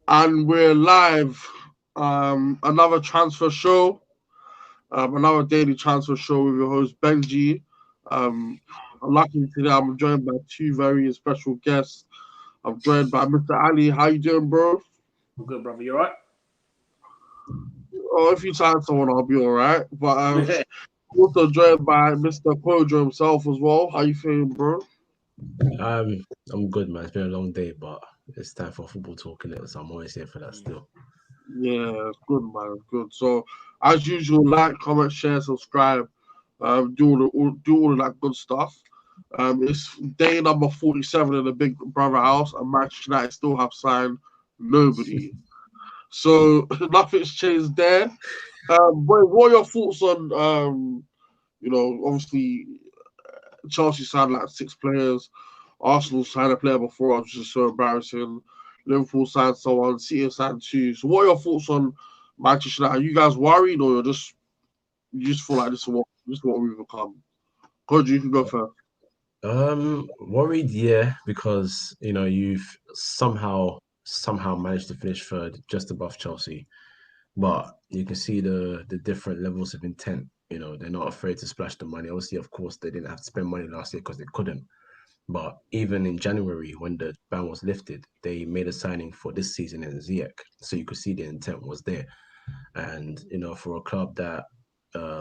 And we're live. Another transfer show, another daily transfer show with your host Benji. Um, luckily today I'm joined by two very special guests. I'm joined by Mr. Ali. How you doing, bro? I'm good, brother. You alright? Oh, if you sign someone, I'll be all right. But also joined by Mr. Kojo himself as well. How you feeling, bro? Um, I'm good, man. It's been a long day, but it's time for football talking it, so I'm always here for that still. Yeah, it's good, man. It's good. So, as usual, like, comment, share, subscribe. Do all of that good stuff. It's day number 47 in the Big Brother house, and Manchester United still have signed nobody. So nothing's changed there. What are your thoughts on obviously Chelsea signed like 6 players, Arsenal signed a player before, which is so embarrassing. Liverpool signed someone, City signed two. So what are your thoughts on Manchester United? Are you guys worried, or you just feel like this is what we've become? Coach, you can go first. Worried, yeah, because you've somehow managed to finish third, just above Chelsea, but you can see the different levels of intent. They're not afraid to splash the money. Obviously, of course, they didn't have to spend money last year because they couldn't. But even in January, when the ban was lifted, they made a signing for this season in Ziyech, so you could see the intent was there. And for a club that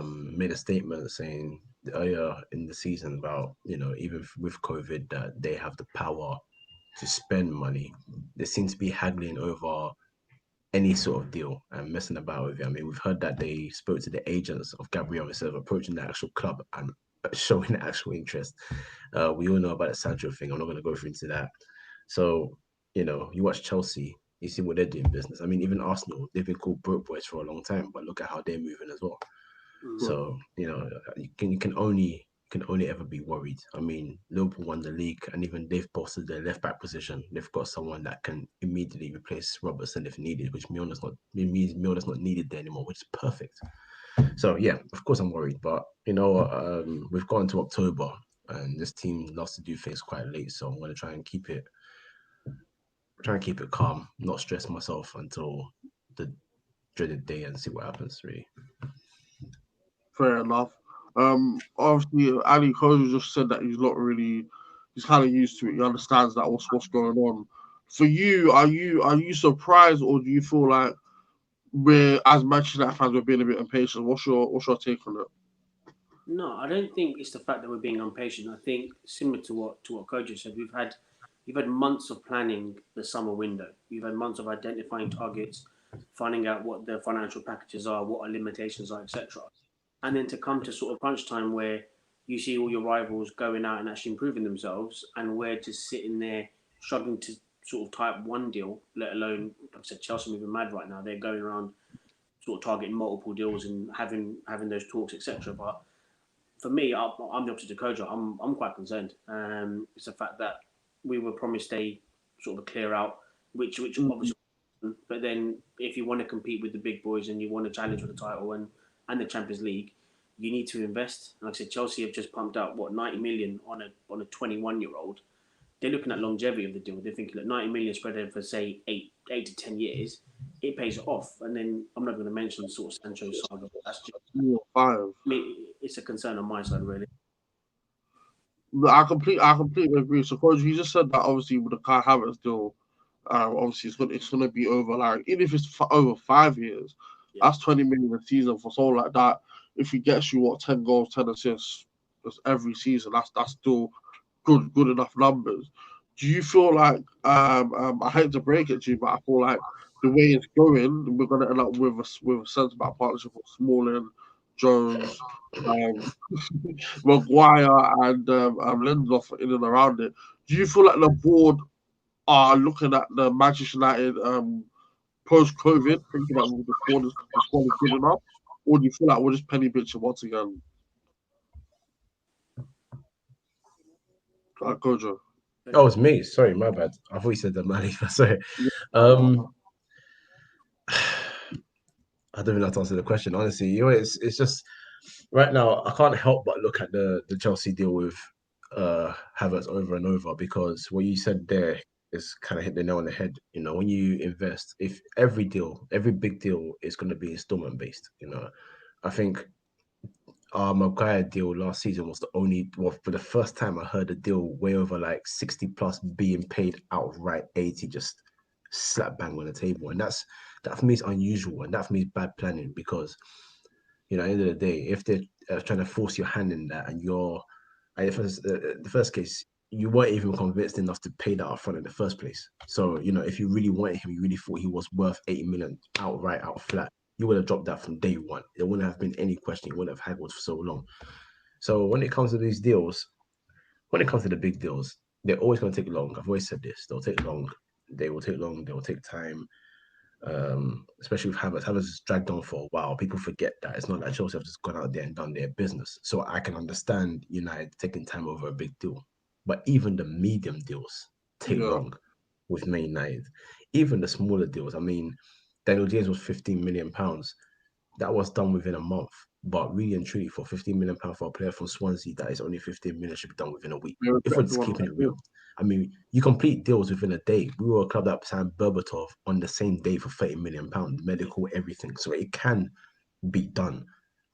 made a statement saying earlier in the season about even with COVID that they have the power to spend money, they seem to be haggling over any sort of deal and messing about with it. I mean, we've heard that they spoke to the agents of Gabriel instead of approaching the actual club and showing the actual interest. We all know about the Sancho thing. I'm not going to go into that. So, you watch Chelsea, you see what they're doing business. I mean, even Arsenal, they've been called broke boys for a long time, but look at how they're moving as well. So, you can only ever be worried. I mean, Liverpool won the league, and even they've bolstered their left back position. They've got someone that can immediately replace Robertson if needed, which means Milner's not needed there anymore, which is perfect. So yeah, of course I'm worried, but we've gone to October, and this team loves to do things quite late. So I'm going to try and keep it calm, not stress myself until the dreaded day, and see what happens. Really. Fair enough. Obviously, Ali Kojo just said that he's kind of used to it. He understands that what's going on. For you, are you surprised, or do you feel like we're as Manchester United fans we're being a bit impatient? What's your take on it? No, I don't think it's the fact that we're being impatient. I think similar to what Coach said, we've had months of planning the summer window. We've had months of identifying targets, finding out what their financial packages are, what our limitations are, etc. And then to come to sort of crunch time where you see all your rivals going out and actually improving themselves, and we're just sitting there struggling to sort of tie up one deal, let alone, like I said, Chelsea moving mad right now. They're going around sort of targeting multiple deals and having those talks, etc. But for me, I'm the opposite to Kojo. I'm quite concerned. It's the fact that we were promised a sort of a clear out, which obviously, but then if you want to compete with the big boys and you want to challenge for the title and the Champions League, you need to invest. Like I said, Chelsea have just pumped out what 90 million on a 21-year-old. They're looking at longevity of the deal. They're thinking that 90 million spread over say eight to 10 years, it pays off. And then I'm not going to mention the sort of Sancho saga. But that's just, Yeah, five. I mean, it's a concern on my side really. I completely agree. So, Coach, you just said that obviously with the Kai Havertz deal, obviously it's gonna be over. Like even if it's over 5 years, Yeah. that's 20 million a season for someone like that. If he gets you 10 goals, 10 assists, just every season, that's still good enough numbers. Do you feel like I hate to break it to you, but I feel like the way it's going, we're gonna end up with a sense about partnership with Smalling, Jones, um, Maguire, and Lindelof in and around it. Do you feel like the board are looking at the Manchester United post COVID, thinking that the squad is good enough, or do you feel like we're just penny bitching once again? Kojo. Oh, it's me. Sorry, my bad. I thought you said the money. Sorry. Yeah, Um, I don't even know how to answer the question. Honestly, it's just right now I can't help but look at the Chelsea deal with Havertz over and over because what you said there. is kind of hit the nail on the head. You know, when you invest, if every big deal is going to be installment based, you know, I think our Maguire deal last season was for the first time I heard a deal way over like 60 plus being paid outright 80, just slap bang on the table. And that for me is unusual. And that for me is bad planning because, you know, at the end of the day, if they're trying to force your hand in that and the first case, you weren't even convinced enough to pay that upfront in the first place. So, you know, if you really wanted him, you really thought he was worth 80 million outright, out flat, you would have dropped that from day one. There wouldn't have been any question. You wouldn't have haggled for so long. So when it comes to these deals, when it comes to the big deals, they're always going to take long. I've always said this. They'll take long. They will take long. They will take time. Especially with Havertz. Havertz has dragged on for a while. People forget that it's not like Chelsea have just gone out there and done their business. So I can understand United taking time over a big deal. But even the medium deals take long with Man United. Even the smaller deals. I mean, Daniel James was £15 million. That was done within a month. But really and truly, for £15 million for a player from Swansea, that is only 15 million should be done within a week. If we're just keeping it real. I mean, you complete deals within a day. We were a club that signed Berbatov on the same day for £30 million, medical, everything. So it can be done.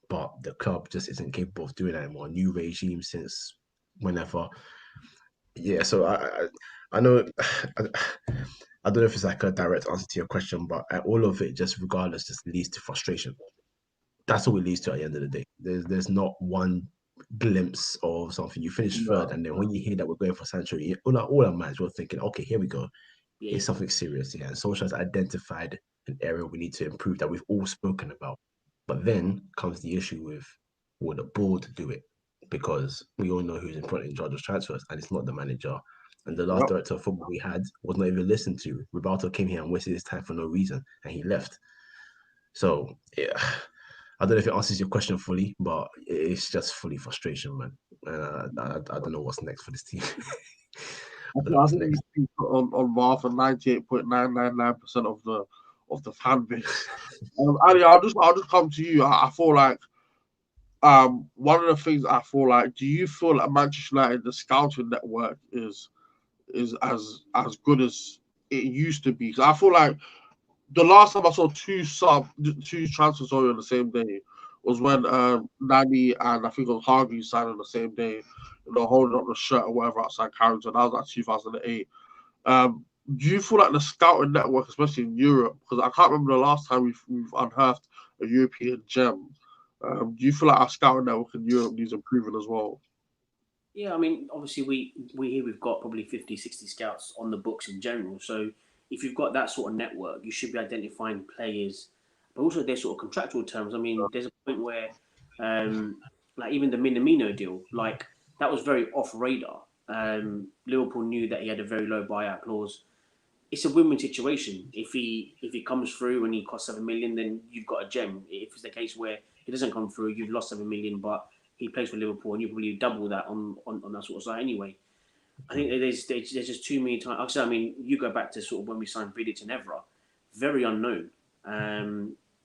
But the club just isn't capable of doing that anymore. New regime since whenever. Yeah, so I know I don't know if it's like a direct answer to your question, but all of it, just regardless, just leads to frustration. That's all it leads to at the end of the day. There's not one glimpse of something. You finish third, and then when you hear that we're going for Sancho, all our minds were thinking, okay, here we go. Here's something serious here. And Solskjaer's identified an area we need to improve that we've all spoken about. But then comes the issue with, will the board do it? Because we all know who's in front in charge of transfers, and it's not the manager. And the last director of football we had was not even listened to. Roberto came here and wasted his time for no reason, and he left. So, yeah, I don't know if it answers your question fully, but it's just fully frustration, man. And I don't know what's next for this team. I think on Martha 98.999% of the fan base. Ali, I'll just come to you. I feel like one of the things I feel like, do you feel like Manchester United, the scouting network is as good as it used to be? Because I feel like the last time I saw two transfers on the same day was when Nani and I think it was Hargreaves signed on the same day, holding up the shirt or whatever outside Carrington. That was like 2008. Do you feel like the scouting network, especially in Europe, because I can't remember the last time we've unearthed a European gem. Do you feel like our scouting network in Europe needs improving as well? Yeah, I mean, obviously we've got probably 50, 60 scouts on the books in general. So if you've got that sort of network, you should be identifying players, but also their sort of contractual terms. I mean, there's a point where, like even the Minamino deal, like that was very off radar. Liverpool knew that he had a very low buyout clause. It's a win-win situation. If he comes through and he costs 7 million, then you've got a gem. If it's the case where he doesn't come through, you've lost 7 million, but he plays for Liverpool, and you probably double that on that sort of side anyway. I think there's just too many times. I mean, you go back to sort of when we signed Vidic and Evra, very unknown.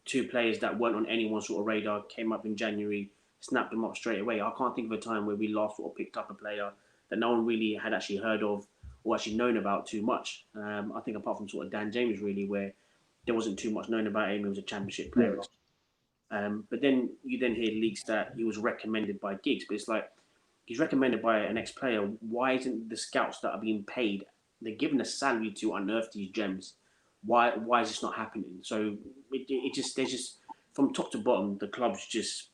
Two players that weren't on anyone's sort of radar came up in January, snapped them up straight away. I can't think of a time where we last sort of picked up a player that no one really had actually heard of or actually known about too much. I think apart from sort of Dan James, really, where there wasn't too much known about him. He was a championship player. Yeah. But then you then hear leaks that he was recommended by Giggs, but it's like he's recommended by an ex-player. Why isn't the scouts that are being paid, they're given a salary to unearth these gems? Why is this not happening? So there's just from top to bottom, the club's just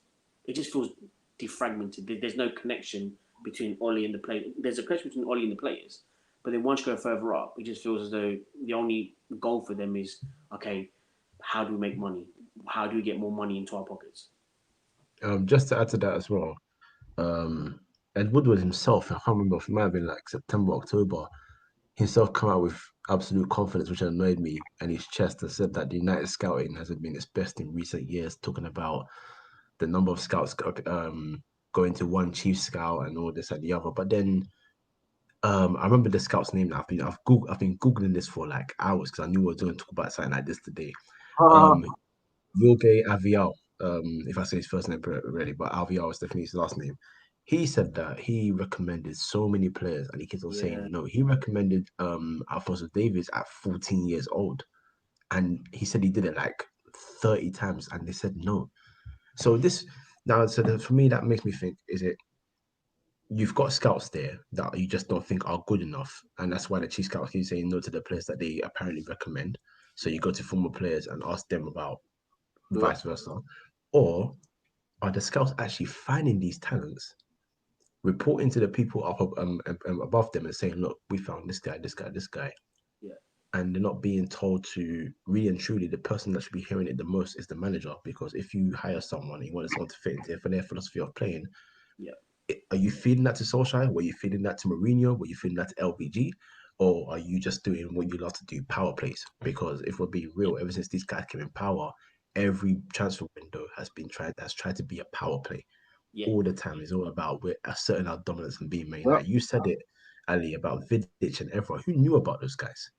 feels defragmented. There's no connection between Ollie and the player. There's a connection between Ollie and the players, but then once you go further up, it just feels as though the only goal for them is, okay, how do we make money? How do we get more money into our pockets? Just to add to that as well, Ed Woodward himself, I can't remember if it might have been like September, October, himself come out with absolute confidence, which annoyed me, and his chest has said that the United scouting hasn't been its best in recent years, talking about the number of scouts going to one chief scout and all this and the other. But then I remember the scout's name now. I've been Googling this for like hours because I knew we were doing talk about something like this today. Vilge Avial, if I say his first name correctly, but Avial is definitely his last name. He said that he recommended so many players, and he keeps on saying no. He recommended Alphonso Davies at 14 years old, and he said he did it like 30 times, and they said no. So this now, for me, that makes me think: is it you've got scouts there that you just don't think are good enough, and that's why the chief scouts keep saying no to the players that they apparently recommend. So you go to former players and ask them about vice versa, or are the scouts actually finding these talents, reporting to the people up above them and saying, look, we found this guy, this guy, this guy. Yeah. And they're not being told to really and truly, the person that should be hearing it the most is the manager. Because if you hire someone, you want someone to fit into for their philosophy of playing, are you feeding that to Solskjaer? Were you feeding that to Mourinho? Were you feeding that to LBG? Or are you just doing what you love to do, power plays? Because if we're being real, ever since these guys came in power, every transfer window has tried to be a power play. All the time. It's all about asserting our dominance and being made. Like you said it, Ali, about Vidic and everyone. Who knew about those guys?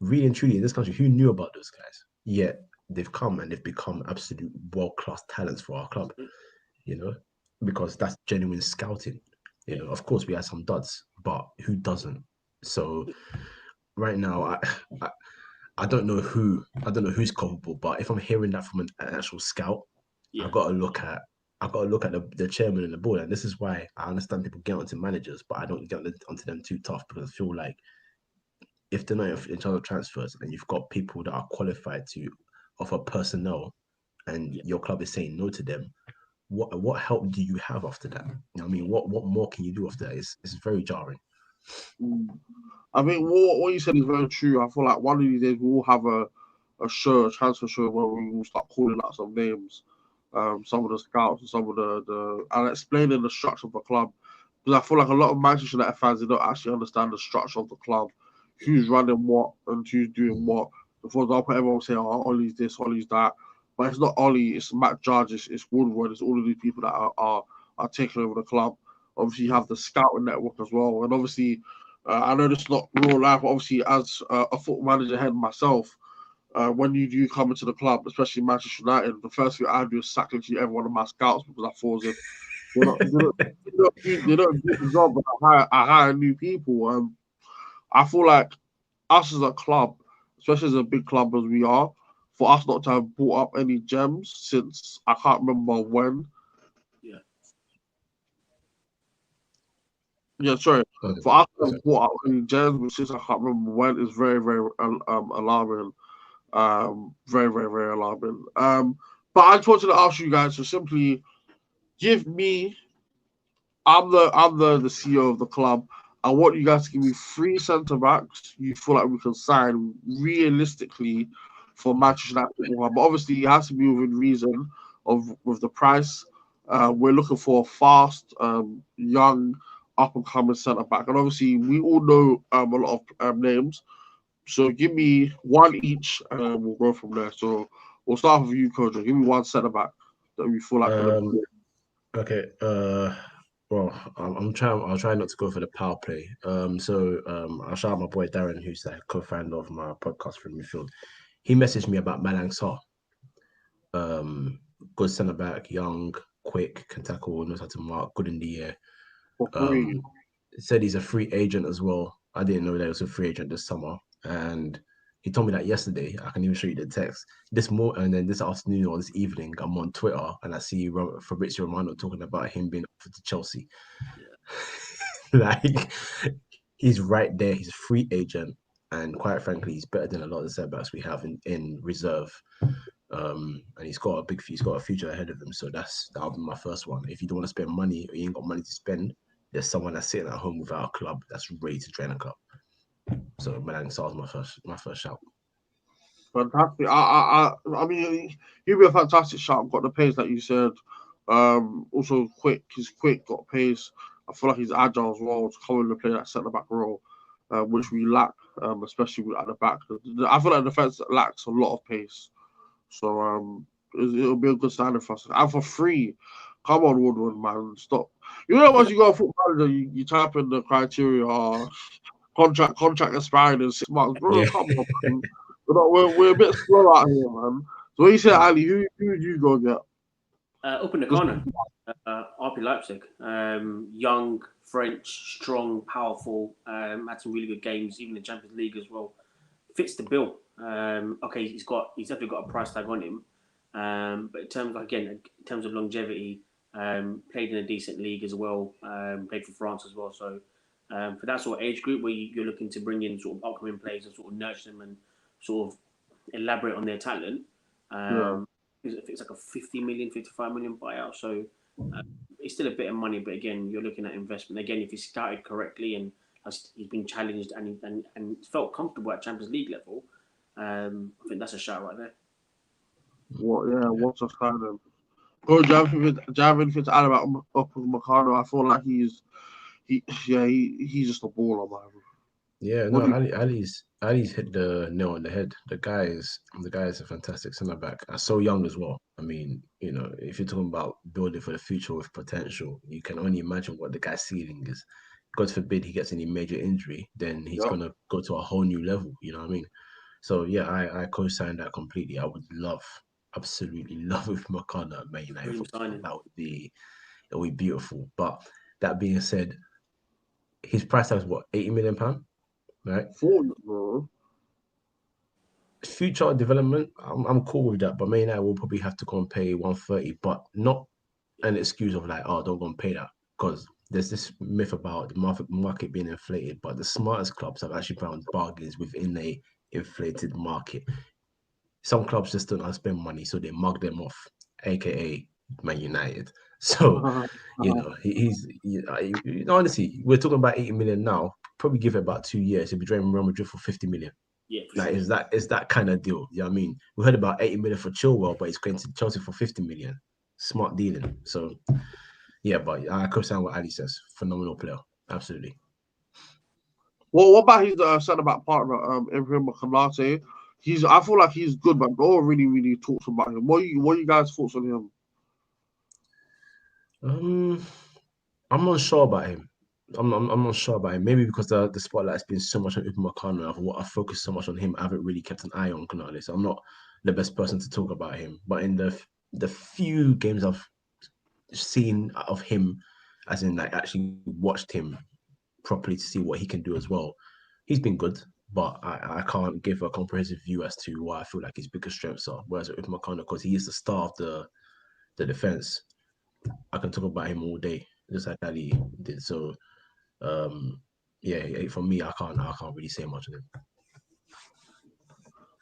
Really and truly, in this country, who knew about those guys? Yet they've come and they've become absolute world-class talents for our club, you know, because that's genuine scouting. You know, of course we had some duds, but who doesn't? So right now, I don't know who's culpable, but if I'm hearing that from an actual scout, I've got to look at the chairman and the board, and this is why I understand people get onto managers, but I don't get onto them too tough, because I feel like if they're not in charge of transfers and you've got people that are qualified to offer personnel, and your club is saying no to them, what help do you have after that? You know what I mean, what more can you do after that? It's very jarring. I mean, what you said is very true. I feel like one of these days we will have a transfer show, where we will start calling out some names, some of the scouts and some of the and explaining the structure of the club. Because I feel like a lot of Manchester United fans, they don't actually understand the structure of the club, who's running what and who's doing what. For example, everyone will say, "Oh, Ollie's this, Ollie's that," but it's not Ollie, it's Matt Judge, it's Woodward, it's all of these people that are taking over the club. Obviously, you have the scouting network as well, and obviously, I know this is not real life, but obviously, as a football manager head myself, when you do come into the club, especially Manchester United, the first thing I do is sack literally every one of my scouts, because I feel as if they don't do the job, but I hire new people. I feel like us as a club, especially as a big club as we are, for us not to have brought up any gems since I can't remember when. Yeah, sorry. For us to have brought up any gems since I can't remember when is very, very alarming. Very, very, very alarming. But I just wanted to ask you guys to simply give me. I'm the CEO of the club. I want you guys to give me 3 centre backs you feel like we can sign realistically for Manchester United football. But obviously, it has to be within reason with the price. We're looking for a fast, young, up and coming centre back, and obviously we all know a lot of names. So give me one each, and we'll go from there. So we'll start with you, Kojo. Give me one centre back that we feel like. Okay. Well, I'll try not to go for the power play. I'll shout out my boy Darren, who's the co-founder of my podcast from Midfield. He messaged me about Malang Sarr. Good centre back, young, quick, can tackle, knows how to mark, good in the air. Said he's a free agent as well. I didn't know that he was a free agent this summer, and he told me that yesterday. I can even show you the text. And then this afternoon or this evening, I'm on Twitter and I see Fabrizio Romano talking about him being offered to Chelsea. Like, he's right there. He's a free agent, and quite frankly, he's better than a lot of the setbacks we have in reserve. And he's got a future ahead of him. So that'll be my first one. If you don't want to spend money or you ain't got money to spend, there's someone that's sitting at home without a club that's ready to join a club. So Malang Sarr is my first shout. Fantastic. I mean, he'll be a fantastic shout. Got the pace that you said. Also quick. He's quick. Got pace. I feel like he's agile as well to come in and play that centre back role, which we lack, especially at the back. I feel like the defense lacks a lot of pace. So it'll be a good signing for us. And for free, come on, Woodward, man, stop. You know, once you go a football manager, you type in the criteria, contract expiring in 6 months, bro. Come on, man. We're a bit slow out here, man. So what you said, Ali, who do you go get? Upamecano, RB Leipzig. Young, French, strong, powerful. Had some really good games, even in the Champions League as well. Fits the bill. Okay, he's definitely got a price tag on him. But in terms of longevity, played in a decent league as well. Played for France as well. So for that sort of age group where you're looking to bring in sort of upcoming players and sort of nurture them and sort of elaborate on their talent. It's like a 50 million, 55 million buyout. So it's still a bit of money, but again, you're looking at investment. Again, if he started correctly and he's been challenged and felt comfortable at Champions League level, I think that's a shout right there. What's a signing? Go, do you have anything to add about Upamecano? I feel like he's just a baller, man. Yeah, no, Ali's hit the nail on the head. The guy is a fantastic centre back. So young as well. I mean, if you're talking about building for the future with potential, you can only imagine what the guy's ceiling is. God forbid he gets any major injury, then he's gonna go to a whole new level. You know what I mean? So yeah, I co-sign that completely. I would absolutely love if Upamecano at Man United. That would be beautiful. But that being said, his price tag is what, £80 million? Right. Future development, I'm cool with that, but Man United will probably have to go and pay 130, but not an excuse of like, oh, don't go and pay that, because there's this myth about the market being inflated, but the smartest clubs have actually found bargains within a inflated market. Some clubs just don't spend money, so they mug them off, aka Man United. So honestly, we're talking about 80 million now. Probably give it about 2 years. He'll be driving Real Madrid for 50 million. Yeah, like sure. Is that kind of deal? You know what I mean? We heard about 80 million for Chilwell, but he's going to Chelsea for 50 million. Smart dealing. So yeah, but I co-sign what Ali says. Phenomenal player, absolutely. Well, what about his centre back partner, Ibrahim Konate? I feel like he's good, but no one really talks about him. What are you guys' thoughts on him? I'm not sure about him. I'm not sure about him. Maybe because the spotlight has been so much on Upamecano. I focused so much on him. I haven't really kept an eye on Konate, so I'm not the best person to talk about him. But in the few games I've seen of him, as in like actually watched him properly to see what he can do as well, he's been good. But I can't give a comprehensive view as to what I feel like his biggest strengths are. Whereas with Upamecano, because he is the star of the defense, I can talk about him all day, just like Ali did. So, yeah, for me, I can't really say much on him.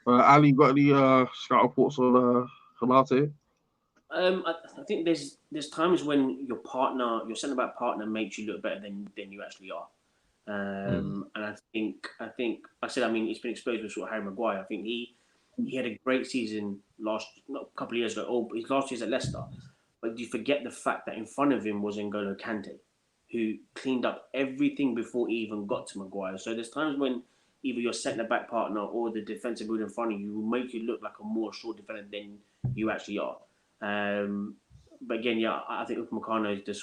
Ali, got any scout reports on Konate? I think there's times when your centre back partner makes you look better than you actually are. And I think he's been exposed with sort of Harry Maguire. I think he had a great season a couple of years ago. His last year's at Leicester, but you forget the fact that in front of him was N'Golo Kante, who cleaned up everything before he even got to Maguire. So there's times when either your centre back partner or the defensive build in front of you will make you look like a more short defender than you actually are. But again, yeah, I think Upamecano is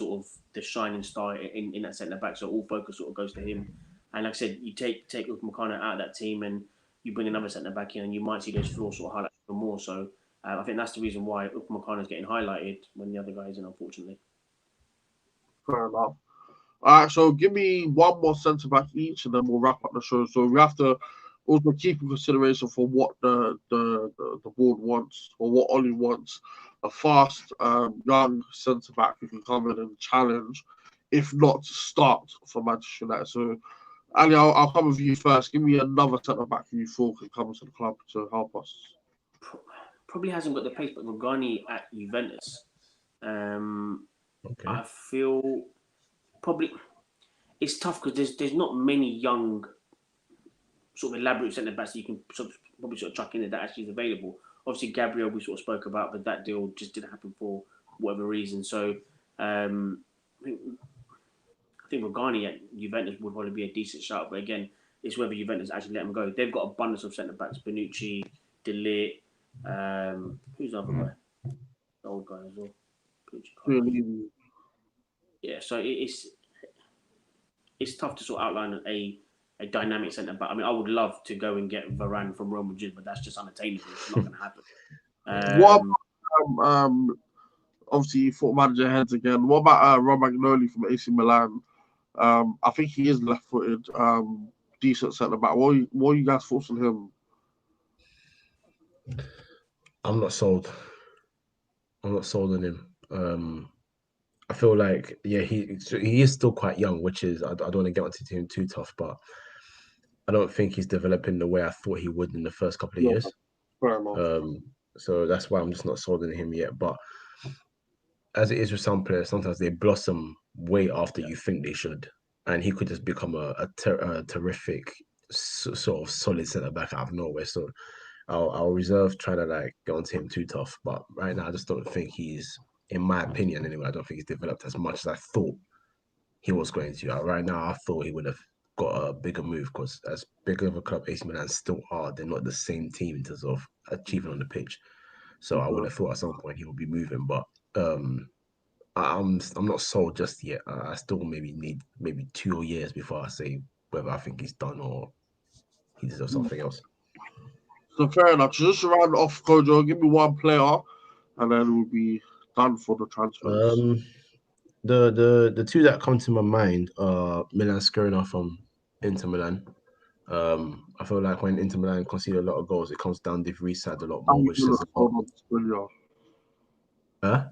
the shining star in that centre back. So all focus sort of goes to him. And like I said, you take Upamecano out of that team and you bring another centre back in, and you might see those flaws sort of highlighted even more. So I think that's the reason why Upamecano is getting highlighted when the other guy isn't, unfortunately. Fair enough. All right, so give me one more centre back each, and then we'll wrap up the show. So we have to also keep in consideration for what the board wants, or what Ollie wants. A fast, young centre back who can come in and challenge, if not to start for Manchester United. So, Ali, I'll come with you first. Give me another centre back who you thought could come to the club to help us. Probably hasn't got the pace, but Rugani at Juventus. Okay. I feel probably it's tough because there's not many young sort of elaborate centre backs that you can probably sort of chuck in there that actually is available. Obviously, Gabriel we sort of spoke about, but that deal just didn't happen for whatever reason. So I think Rugani at Juventus would probably be a decent shout, but again, it's whether Juventus actually let him go. They've got abundance of centre backs: Bonucci, De Ligt, who's the other guy? The old guy as well. Yeah, so it's tough to sort of outline a dynamic centre back. I mean, I would love to go and get Varane from Real Madrid, but that's just unattainable. It's not going to happen. What obviously foot manager heads again. What about Rob Magnoli from AC Milan? I think he is left-footed, decent centre back. What are you guys' thoughts on him? I'm not sold. I'm not sold on him. I feel like he is still quite young, which is I don't want to get onto him too tough, but I don't think he's developing the way I thought he would in the first couple of Yeah, years. fair enough. So that's why I'm just not sold on him yet. But as it is with some players, sometimes they blossom way after you think they should, and he could just become a terrific sort of solid centre back out of nowhere. So I'll reserve trying to like get onto him too tough. But right now, I just don't think he's, in my opinion anyway, I don't think he's developed as much as I thought he was going to. Right now, I thought he would have got a bigger move because as big of a club AC Milan still are, they're not the same team in terms of achievement on the pitch. So I would have thought at some point he would be moving, but I'm not sold just yet. I still maybe need 2 years before I say whether I think he's done or he deserves something else. So fair enough. Just to round off, Kojo, give me one player, and then we'll be done for the transfers. The two that come to my mind are Milan Skriniar from Inter Milan. I feel like when Inter Milan concede a lot of goals, it comes down they've reset a lot more, Ali which don't says look a lot. sold on Skriniar. Huh?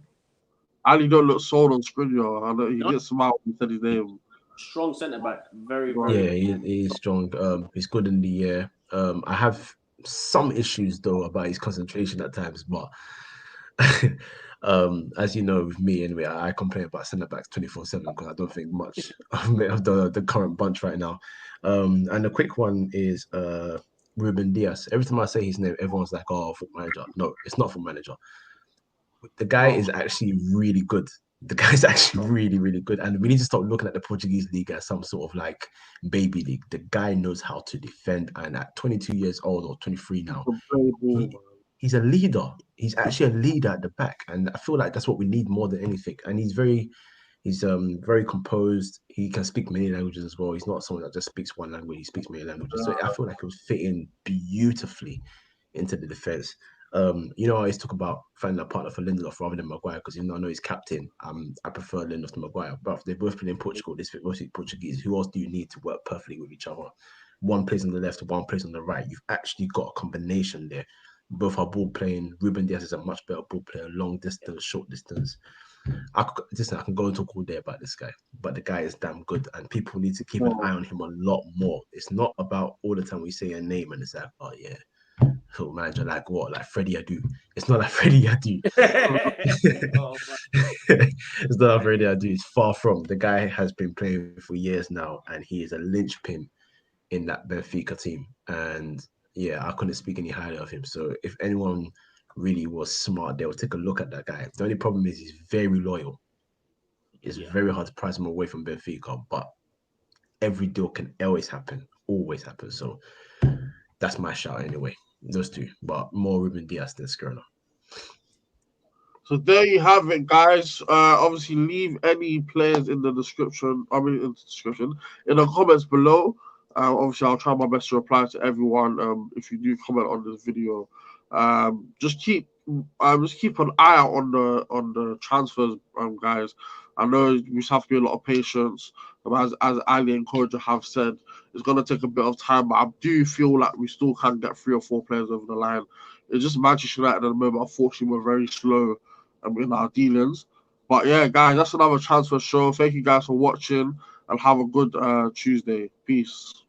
Ali don't look sold on Skriniar. I know he gets smiled when he said his name. Strong centre back, very Yeah, he's strong. He's good in the air. I have some issues though about his concentration at times, but as you know, with me anyway, I complain about centre backs 24/7 because I don't think much of the current bunch right now. And the quick one is Ruben Diaz. Every time I say his name, everyone's like, "Oh, foot manager." No, it's not foot manager. The guy is actually really good. The guy's actually really, really good. And we need to stop looking at the Portuguese league as some sort of like baby league. The guy knows how to defend. And at 22 years old or 23 now, he's a leader. He's actually a leader at the back. And I feel like that's what we need more than anything. And he's very composed. He can speak many languages as well. He's not someone that just speaks one language. He speaks many languages. So I feel like he was fitting beautifully into the defense. You know, I always talk about finding a partner for Lindelof rather than Maguire because even though I know he's captain, I prefer Lindelof to Maguire. But they both play in Portugal. They speak mostly Portuguese. Who else do you need to work perfectly with each other? One plays on the left, one plays on the right. You've actually got a combination there. Both are ball playing. Ruben Diaz is a much better ball player, long distance, short distance. I can go and talk all day about this guy, but the guy is damn good, and people need to keep an eye on him a lot more. It's not about all the time we say a name and it's like, oh yeah, so manager like what, like Freddie Adu. It's not like Freddie Adu. It's not like Freddie Adu. It's far from. The guy has been playing for years now, and he is a linchpin in that Benfica team. And yeah, I couldn't speak any highly of him. So if anyone really was smart, they would take a look at that guy. The only problem is he's very loyal. It's very hard to price him away from Benfica, but every deal can always happen. So that's my shout anyway. Those two, but more Ruben Diaz than Skriniar. So there you have it, guys. Obviously, leave any players in the description. In the comments below. Obviously, I'll try my best to reply to everyone. If you do comment on this video, just keep an eye out on the transfers, guys. I know we have to be a lot of patience. As Ali and Kojo have said, it's going to take a bit of time, but I do feel like we still can get 3 or 4 players over the line. It's just Manchester United at the moment. Unfortunately, we're very slow in our dealings. But yeah, guys, that's another transfer show. Thank you guys for watching and have a good Tuesday. Peace.